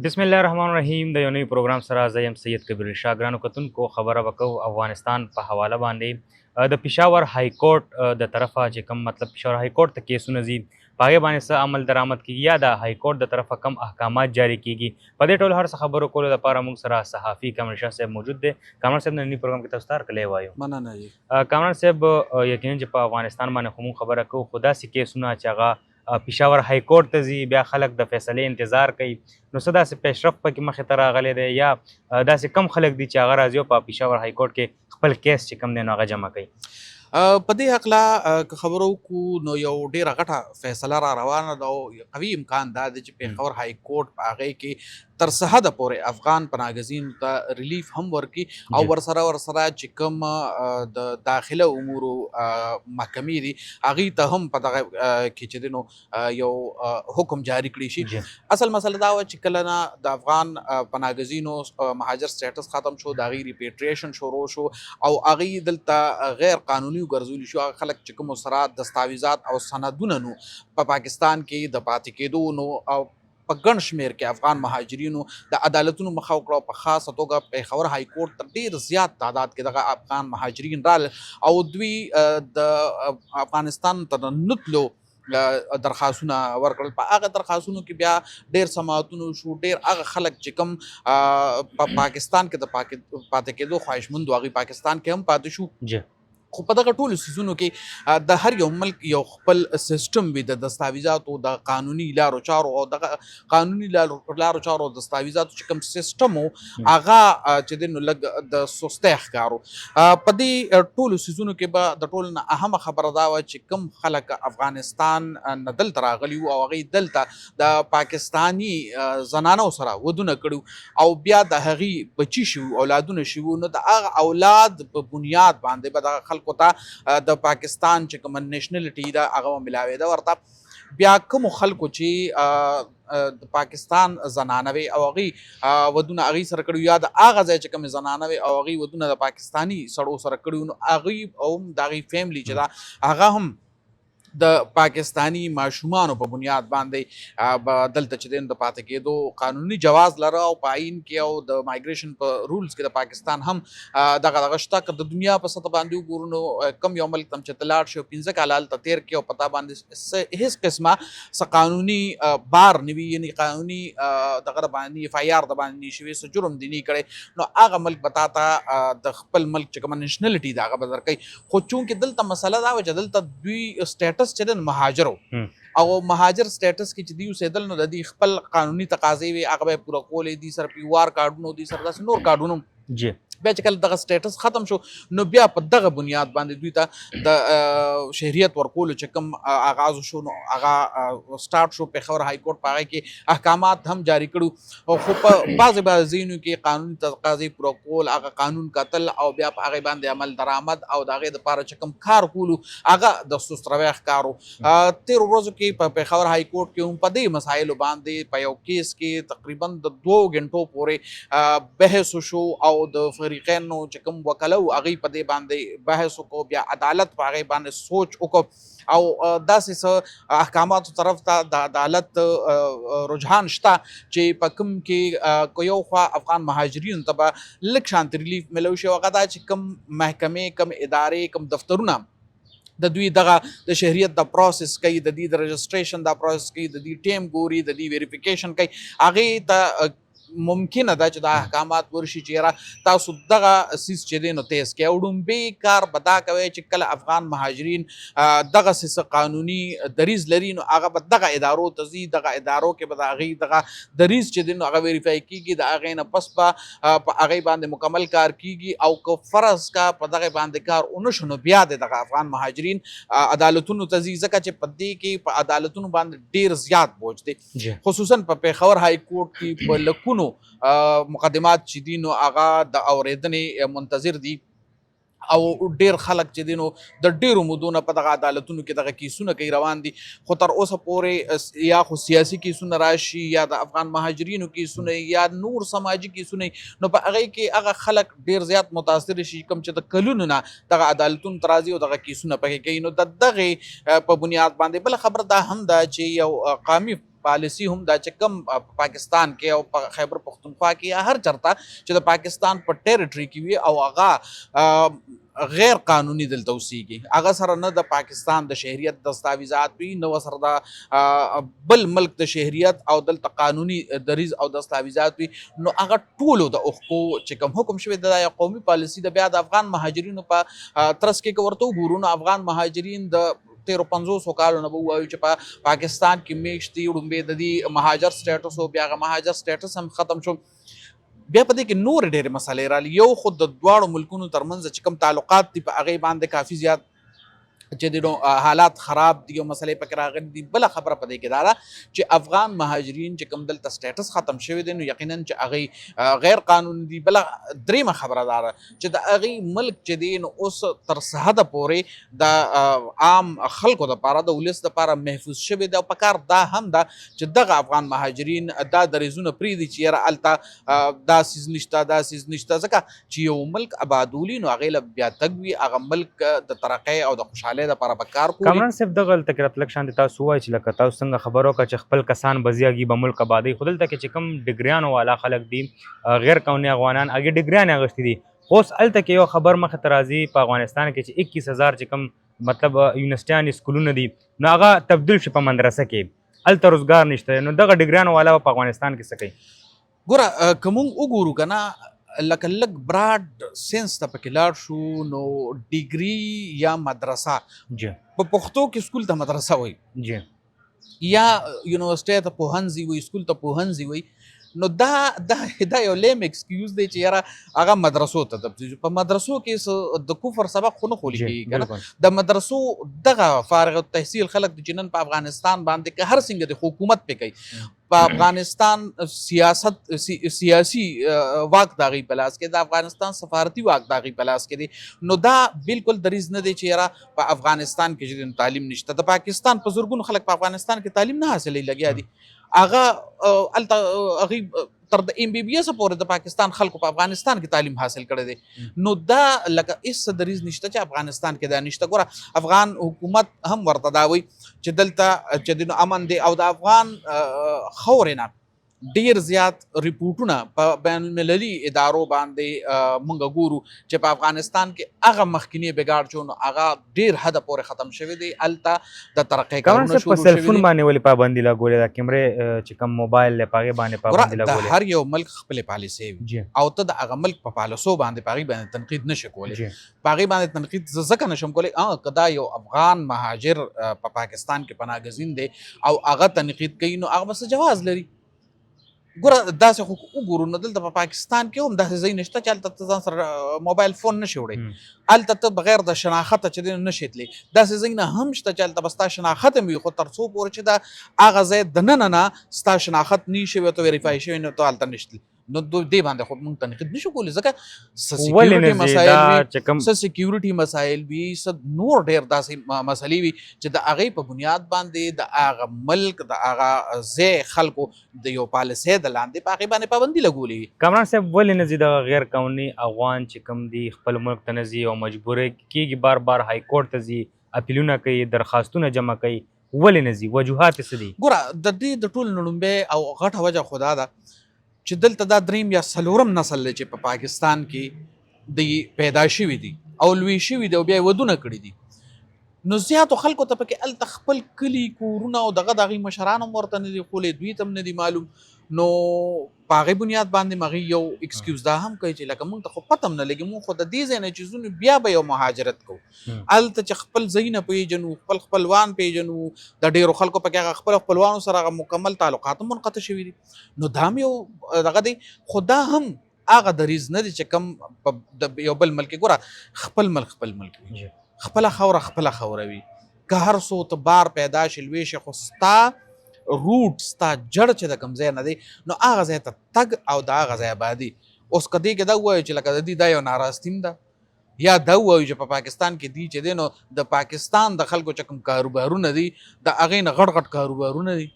بسم الله الرحمن الرحیم د یو نوي پروګرام سره زه یم سید کبیر شاه ګرانو کتونکو خبره وکړو افغانستان په حواله باندې د پېښور های کورټ د طرفه چې کوم مطلب پېښور های کورټ ته کیسونه ځي په هغې باندې څه عمل درآمد کیږي یا د های کورټ د طرفه کم احکامات جاري کیږي په دې ټولو هر څه خبرو کولو لپاره موږ سره صحافي کامران شاه صاحب موجود دی. کامران صاحب ننني پروګرام کې تاسو ته هرکلی وایو. مننه یې. کامران صاحب یقینا چې په افغانستان باندې خو موږ خبره کوو خو داسې کیسونه چې هغه پېښور های کورټ ته ځي بیا خلک د فیصلې انتظار کوي نو څه داسې پیشرفت پکې مخې ته راغلی دی یا داسې کم خلک دي چې هغه راځي او په پېښور های کورټ کې خپل کیس چې کوم دی نو هغه جمع کوي. په دې هکله که خبرو وکړو نو یو ډېره غټه فیصله را روانه ده او قوي امکان دا دی چې پېښور های کورټ په هغې کې تر څه حده پورې افغان پناهګزینو ته ریلیف هم ورکړي او ورسره چې کوم د داخله امورو محکمې دي هغوی ته هم په دغه کې چې دی نو یو حکم جاري کړی شي. اصل مسله دا وه چې کله نه د افغان پناهګزینو مهاجر سټیټس ختم شو د هغوی ریپیټریشن شروع شو او هغوی دلته غیر قانوني وګرځولي شو. هغه خلک چې کوم سره دستاویزات او سندونه نو په پاکستان کې د پاتې کېدو نو او په ګڼ شمېر کې افغان مهاجرینو د عدالتونو مخه وکړه. په خاصه توګه پېښور های کورټ ته ډېر زیات تعداد کې دغه افغان مهاجرین رال او دوی د افغانستان ته د نتلو درخواستونه ورکړل. په هغه درخواستونو کې بیا ډېر سماعتونه شو. ډېر هغه خلک چې کوم په پاکستان کې د پاتې کېدو خواهشمند و هغوی پاکستان کې هم پاتې شو. خو په دغه ټولو څیزونو کې د هر یو ملک یو خپل سیستم وي د دستاویزاتو د قانوني لارو چارو او دغه قانوني لارو چارو او دستاویزاتو چې کوم سیستم و هغه چې دی نو لږ د سستۍ ښکارو. په دې ټولو څیزونو کې به د ټولو نه اهمه خبره دا وه چې کوم خلک افغانستان نه دلته راغلي وو او هغوی دلته د پاکستاني زنانو سره ودونه کړي او بیا د هغې بچي شي اولادونه شي نو د هغه اولاد په بنیاد باندې به دغه خلکو ته د پاکستان چې کومه نیشنلټي ده هغه به ملاوېده ورته. بیا کومو خلکو چې د پاکستان زنانه وې او هغوی ودونه هغوی سره کړي یا د هغه ځای چې کومې زنانه وې او هغوی ودونه د پاکستاني سړو سره کړي نو هغوی هم د هغوی فیملی چې ده هغه هم د پاکستانی ماشومانو په بنیاد باندې به دلته چې دی د پاتې کېدو قانوني جواز لره او په آئین کې او د مایګریشن په رولز کې د پاکستان هم دغه شته. که د دنیا په سطح باندې وګورو نو کم یو ملک ته چې ته لاړ شي او 15 کاله هلته تېر کړي او په تا باندې هېڅ قسمه څه قانوني بار نه وي یعنې قانوني دغه باندې اف آی آر د باندې نه شوي څه جرم دې نه کړی نو هغه ملک به تا ته د خپل ملک چې کومه نیشنلټي ده هغه به درکوي. خو چونکې دلته مسله دا وه چې دلته دوی سټیټس چې د مهاجر او مهاجر سټیټس کې چې دوی اوسېدل نو د دوی خپل قانوني تقاضې وې هغه به یې پوره کولې. دي سره پیوار کارډونه دي سره داسې نور کارډونه بیا چې کله دغه سټیټس ختم شو نو بیا په دغه بنیاد باندې دوی ته د شهریت ورکولو چې کوم آغاز شو نو هغه سټارټ شو. پېښور های کورټ په هغې کې احکامات هم جاري کړو خو په بعضې ځایونو کې قانوني تقاضې پوره کول هغه قانون کتل او بیا په هغې باندې عمل درآمد او د هغې دپاره چې کوم کار کولو هغه د سست روی ښکارو. تېرو ورځو کې په پېښور های کورټ کې هم په دې مسایلو باندې په یو کیس کې تقریبا د 2 غنټو پورې بحث وشو او د فریقینو چې کوم وکله وو هغوی په دې باندې بحث وکړو. بیا عدالت په هغې باندې سوچ وکړو او داسې څه احکاماتو طرف ته د عدالت رجحان شته چې په کوم کې که یو خوا افغان مهاجرینو ته به لږ شانتې ریلیف میلوي شي هغه دا چې کوم محکمې کوم ادارې کوم دفترونه د دوی دغه د شهریت د پروسس کوي د دوی د رجسټریشن د پروسس کوي د دوی ټیم ګوري د دوی ویریفیکیشن کوي هغې ته ممکنه ده چې دا احکامات ورشي چې یاره تاسو دغه څیز چې دی نو تیز کړئ او لومبی کار به دا کوئ چې کله افغان مهاجرین دغسې څه قانوني دریځ لري نو هغه به دغه ادارو ته ځي. دغه ادارو کې به د هغې دغه دریځ چې دی نو هغه ویریفای کېږي د هغې نه پس به په هغې باندې مکمل کار کېږي او که فرض کا په دغې باندې کار ونه شو نو بیا د دغه افغان مهاجرین عدالتونو ته ځي ځکه چې په دې کې په عدالتونو باندې ډېر زیات بوج دی خصوصا په پېښور های کورټ کې په لکونو مقدمات چې دي نو هغه د اورېدنې منتظر دي او ډېر خلک چې دي نو د ډېرو مودو نه په دغه عدالتونو کې دغه کیسونه کوي روان دي. خو تر اوسه پورې یا خو سیاسي کیسونه راشي یا د افغان مهاجرینو کیسونه یا نور سماجي کیسونه نو په هغې کې هغه خلک ډېر زیات متاثر شي کوم چې د کلونو نه دغه عدالتونو ته راځي او دغه کیسونه پکې کوي. نو د دغې په بنیاد باندې بله خبره دا هم ده چې یو قامي پالیسی هم دا چې کوم پاکستان کې او په خیبر پختونخوا کې یا هر چرته چې د پاکستان په ټریټري کې وي او هغه غیر قانوني دلته اوسېږي، هغه سره نه د پاکستان د شهریت دستاویزات وي، نه سره د بل ملک د شهریت او دلته قانوني دریز او دستاویزات وي، نو هغه ټولو د اوښکو چې کوم حکم شوی د قومي پالیسي د بیا د افغان مهاجرینو په ترڅ کې که ورته وګورو نو افغان مهاجرین د 13-50 کالو نه به ووایو چې په پاکستان کې میشتې وړومبې د دې مهاجر سټیټس او بیا هغه مهاجر سټیټس هم ختم شو. بیا په دې کې نور ډېرې مسلې راغلي، یو خو د دواړو ملکونو ترمنځ چې کوم تعلقات دي په هغې باندې کافي زیات چې د حالات خراب دي او مسلې پکې راغلي دي. بله خبره په دې کې دا ده چې افغان مهاجرین چې کوم دلته سټیټس ختم شوی دی نو یقینا چې هغې غیر قانوني دي. بله درېیمه خبره دا ده چې د هغې ملک چې دی نو اوس تر څه حده پورې د عام خلکو دپاره د ولس دپاره محفوظ شوی دی او په کار دا هم ده چې دغه افغان مهاجرین دا دریځونه پرېږدي چې یاره هلته دا څیز نشته دا څیز نشته، ځکه چې یو ملک ابادولي نو هغې له بیا تګ وي، هغه ملک د ترقۍ او د خوشحالۍ دپاره به کار کوي. کامران صاحب دغه هلته کې راته لږ شانتې تاسو ووایئ چې لکه تاسو څنګه خبر وکړه چې خپل کسان به ځي به ملک ابادوي، خو دلته کې چې کوم ډګریانو والا خلک دي غیر قانوني افغانان هغې ډګریانې اخیستې دي، خو اوس هلته کې یو خبر مخې ته راځي په افغانستان کې چې 21,000 چې کوم مطلب یونیورسټیان سکولونه دي نو هغه تبدیل شي په مدرسه کې، هلته روزګار نشته، نو دغه ډګریانو والا په افغانستان کې څه کوي؟ ګوره که موږ وګورو که نه لکه لږ براډ سینس ته پکې لاړ شو نو ډیګري یا مدرسه جی په پښتو کې سکول ته مدرسه وایي جی یا یونیورسټۍ ته پوهنځي وایي، سکول ته پوهنځي وایي، نو دا یو لیم ایکسکیوز دی چې یاره هغه مدرسو ته تبدیل په مدرسو کې د کفر سبق خو نه خولی کېږي که نه، د مدرسو دغه فارغ التحصیل خلک د چې نن په افغانستان باندې که هر څنګه د حکومت پې کوي، په افغانستان سیاسي واک د هغوی په لاس کې، د افغانستان سفارتي واک د هغوی په لاس کې دی، نو دا بالکل دریځ نه دی چې یاره په افغانستان کې چې تعلیم نشته. د پاکستان په زرګونو خلک په افغانستان کې تعلیم نه حاصلوي لګیا دي، هغه هلته هغوی تر د MBBS پورې د پاکستان خلکو په افغانستان کې تعلیم حاصل کړی دی، نو دا لکه هېڅ دریځ نشته چې افغانستان کې دا نشته. ګوره افغان حکومت هم ورته دا وایي چې دلته چې د امن دی او د افغان خاورې نه ډیر زیات ریپورټونه په بین المللي ادارو باندې مونږ ګورو چې په افغانستان کې هغه مخکینی بګاړ چې نو هغه ډیر حد پورې ختم شوی دی، هلته د ترقۍ کارونه شروع په سلفون باندې ولې پابندي لګولې ده؟ کیمرې چې کوم موبایل دی په هغې باندې پابندي لګولې؟ د هر یو ملک خپلې پالیسۍ وي او ته د هغه ملک په پالیسو باندې په هغې باندې تنقید نشي کولی. په هغې باندې تنقید زه ځکه نشم کولی که دا یو افغان مهاجر په پاکستان کې پناهګزین دی او هغه تنقید کوي نو هغه به څه جواز لري. ګوره داسې خو وګورو نو دلته په پاکستان کې هم داسې ځای نشته چې هلته ته ځان سره موبایل فون نشي وړی، هلته ته بغیر د شناخته چې دی نشي تللی، داسې ځای نه هم شته چې هلته به ستا شناخت هم وي خو تر څو پورې چې دا هغه ځای دننه نه ستا شناخت نه شوی او ته ویریفای شوی نو ته هلته نشتلی، نو دې باندې خو موږ تنقید نشو کولی ځکه څه سکیورټي مسایل وي، څه نور ډېر داسې مسلې وي چې د هغې په بنیاد باندې د هغه ملک د هغه ځای خلکو د یو پالیسۍ د لاندې په هغې باندې پابندي لګولې وي. کامران صاحب ولې نه ځي دغه غیر قانوني افغان چې کوم دي خپل ملک ته نه ځي او مجبوره کېږي بار بار های کورټ ته ځي، اپیلونه کوي، درخواستونه جمع کوي، ولې نه ځي؟ وجوهات یې څه دي؟ ګوره د دې د ټولو نه لومبی او غټه وجه خو دا ده چې دلته دا دریم یا څلورم نسل دی چې په پاکستان کې د پیدا شوي دي او لوی شوي دي او بیا یې ودونه کړي دي، نو زیاتو خلکو ته پکې هلته خپل کلي کورونه او دغه د هغوی مشران هم ورته نه دي ښولی، دوی ته هم نه دي معلوم، نو په هغې بنیاد باندې هغوی یو ایکسکیوز دا هم کوي چې لکه موږ ته خو پته هم نه لګي، موږ خو د دې ځای نه چې ځو بیا به یو مهاجرت کوو، هلته چې خپل ځایونه پېژنو، خپل خپلوان پېژنو، د ډېرو خلکو پکې هغه خپل خپلوانو سره هغه مکمل تعلقات هم منقطع شوي دي، نو دا هم یو دغه دی. خو دا هم هغه دریځ نه دی چې کوم د یو بل ملک ګوره خپل ملک وي، خپله خاوره خپله خاوره وي، که هر څو ته بار پیدا شي لوی شي خو ستا روټ ستا جړ چې د کوم ځای نه دی نو هغه ځای ته تګ او د هغه ځای آبادي. اوس که دې کې دا ووایو چې لکه د دې دا یو ناراستیم ده یا دا ووایو چې په پاکستان کې دی چې دی نو د پاکستان د خلکو چې کوم کاروبارونه دي د هغې نه غټ غټ کاروبارونه دي،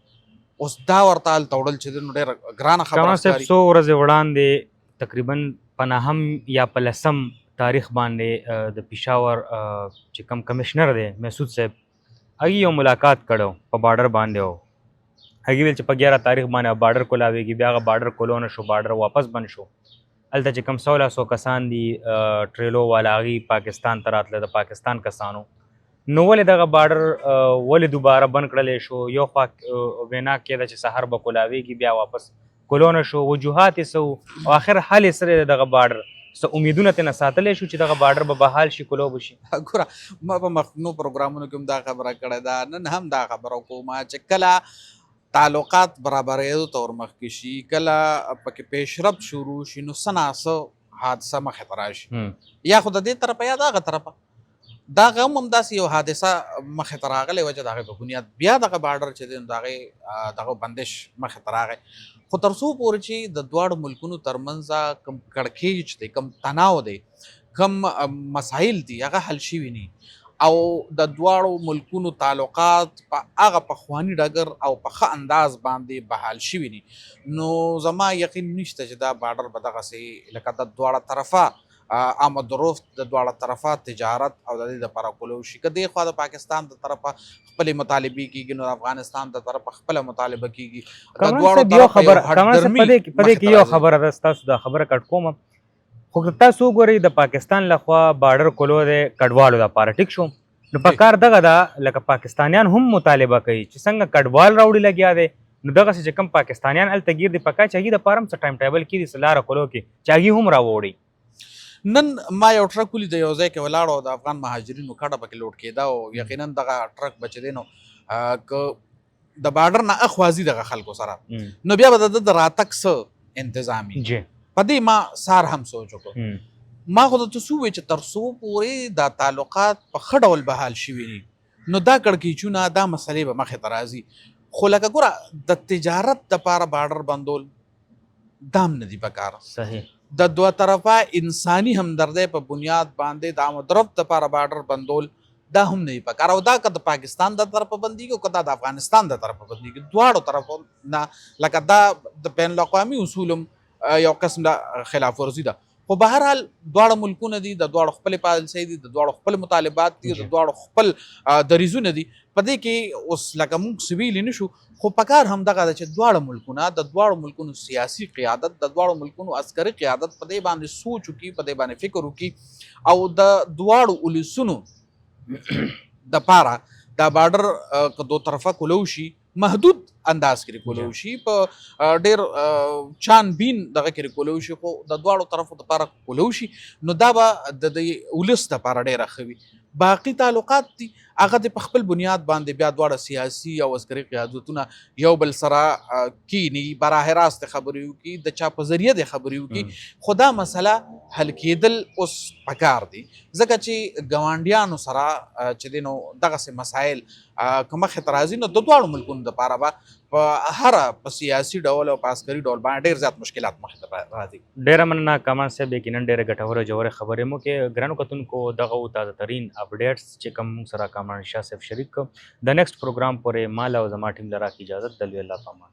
اوس دا ورته هلته وړل چې دی نو ډېره ګرانه خبره ښکاري. څو ورځې وړاندې تقریبا په نهم یا په لسم تاریخ باندې د پېښور چې کوم کمشنر دی مسعود صاحب هغې یو ملاقات کړی په بارډر باندې هغې ویل چې په 11 تاریخ باندې بارډر کولاویږي، بیا هغه بارډر کولو نه شو، بارډر واپس بند شو. هلته چې کوم 1600 کسان دي ټریلو والا هغې پاکستان ته راتله د پاکستان کسانو. نو ولې دغه بارډر ولې دوباره بند کړلی شو؟ یو خوا وینا کېده چې سهار به کولاویږي بیا واپس کولو نه شو، وجوهات یې څه وو او آخر حل یې څه دی دغه بارډر؟ څه امیدونه ترېنه ساتلی شو چې دغه بارډر به بحال شي، کولو به شي؟ ګوره ما په مخکنو پروګرامونو کې هم دا خبره کړې ده، نن هم دا خبره کوم چې کله تعلقات برابرېدو ته ورمخکې شي، کله پکې پیشرفت شروع شي، نو څه ناڅه حادثه مخې ته راشي، یا خو د دې طرفه یا د هغه طرفه. دغه هم همداسې یو حادثه مخې ته راغلی وه چې د هغې په بنیاد بیا دغه بارډر چې دی نو د هغې دغه بندش مخې ته راغی. خو تر څو پورې چې د دواړو ملکونو ترمنځ کوم کړکېچ دی، کوم تناو دی، کوم مسایل دي، هغه حل شوي نه او د دواړو ملکونو تعلقات په هغه پخواني ډګر او په ښه انداز باندې بحال شوي نه، نو زما یقین نشته چې دا بارډر به دغسې لکه د دواړه طرفه آمد و رفت، د دواړه طرفه تجارت او د دې دپاره کولو شي. که دې خوا د پاکستان د طرفه خپلې مطالبې کېږي نو د افغانستان د طرفه خپله مطالبه کېږي. د دواړو طرفه یو هټدرمي په دې کې یو خبره ده، ستاسو دا خبره کټ کوم، خو که تاسو وګورئ د پاکستان لخوا بارډر کولو د کډوالو دپاره ټیک شو، نو په کار دغه ده لکه پاکستانیان هم مطالبه کوي چې څنګه کډوال راوړي لګیا دی، نو دغسې چې کوم پاکستانیان هلته ګیر دي په کار چې هغې دپاره هم څه ټایم ټیبل کېږي څه لاره کولو کې چې هغې هم راوړي. نن ما یو ټرک ولید یو ځای کې ولاړ او د افغان مهاجرینو کډه پکې لوډ کېده او یقینا دغه ټرک به چې دی نو که د بارډر نه اخوا ځي دغه خلکو سره نو بیا به د ده د راتګ څه انتظام وي. په دې ما سار هم سوچ وکړو. ما خو درته څه وویل چې تر څو پورې دا تعلقات په ښه ډول بحال شوي دي نو دا کړکېچونه دا مسلې به مخې ته راځي. خو لکه ګوره د تجارت دپاره بارډر بندول دا هم نه دي پکار. صحیح. د دوه طرفه انساني همدردۍ په بنیاد باندې د آمد رفت دپاره بارډر بندول دا هم نه وي پکار، او دا که د پاکستان د طرفه بندېږي او که دا د افغانستان د طرفه بندېږي، دواړو طرفو نه لکه دا د بین الاقوامي اصولو یو قسم د خلاف ورزي ده. خو به هر حال دواړه ملکونه دي، د دواړو خپلې پالیسۍ دي، د دواړو خپل مطالبات دي، د دواړو خپل دریځونه دي. په دې کې اوس لکه موږ سویلی نه شو، خو پکار همدغه ده چې دواړه ملکونه د دواړو ملکونو سیاسي قیادت، د دواړو ملکونو عسکري قیادت په دې باندې سوچ وکړي، په دې باندې فکر وکړي او د دواړو ولسونو دپاره دا بارډر که دو طرفه کولو شي، محدود انداز کې کولو شي، په ډېر چان بین دغه کې کولو شي، خو د دواړو طرفو دپاره کولو شي، نو دا به د دې ولس دپاره ډېره ښه وي. باقي تعلقات دي هغه د په خپل بنیاد باندې بیا دواړه سیاسي او عسکري قیادتونه یو بل سره کینی، براه راست خبرې وکړي، د چا په ذریعه د خبرې وکړي، خو دا مسله حل کېدل اوس پکار دي ځکه چې ګاونډیانو سره چې دی نو دغسې مسایل که مخې ته راځي نو د دواړو ملکونو دپاره به په هره په سیاسي ډول او په عسکري ډول باندې ډېر زیات مشکلات مخې ته راځي. ډېره مننه کمال صاحب، یقینا ډېرې ګټورې ژورې خبرې مو کې. ګرانو کتونکو دغه و تازه ترین اپډیټس چې کوم موږ سره کامران شاه صاحب شریک کړ. د نیکسټ پروګرام پورې مال او زما ټیم له راکړي اجازت. د لوی الله په امان.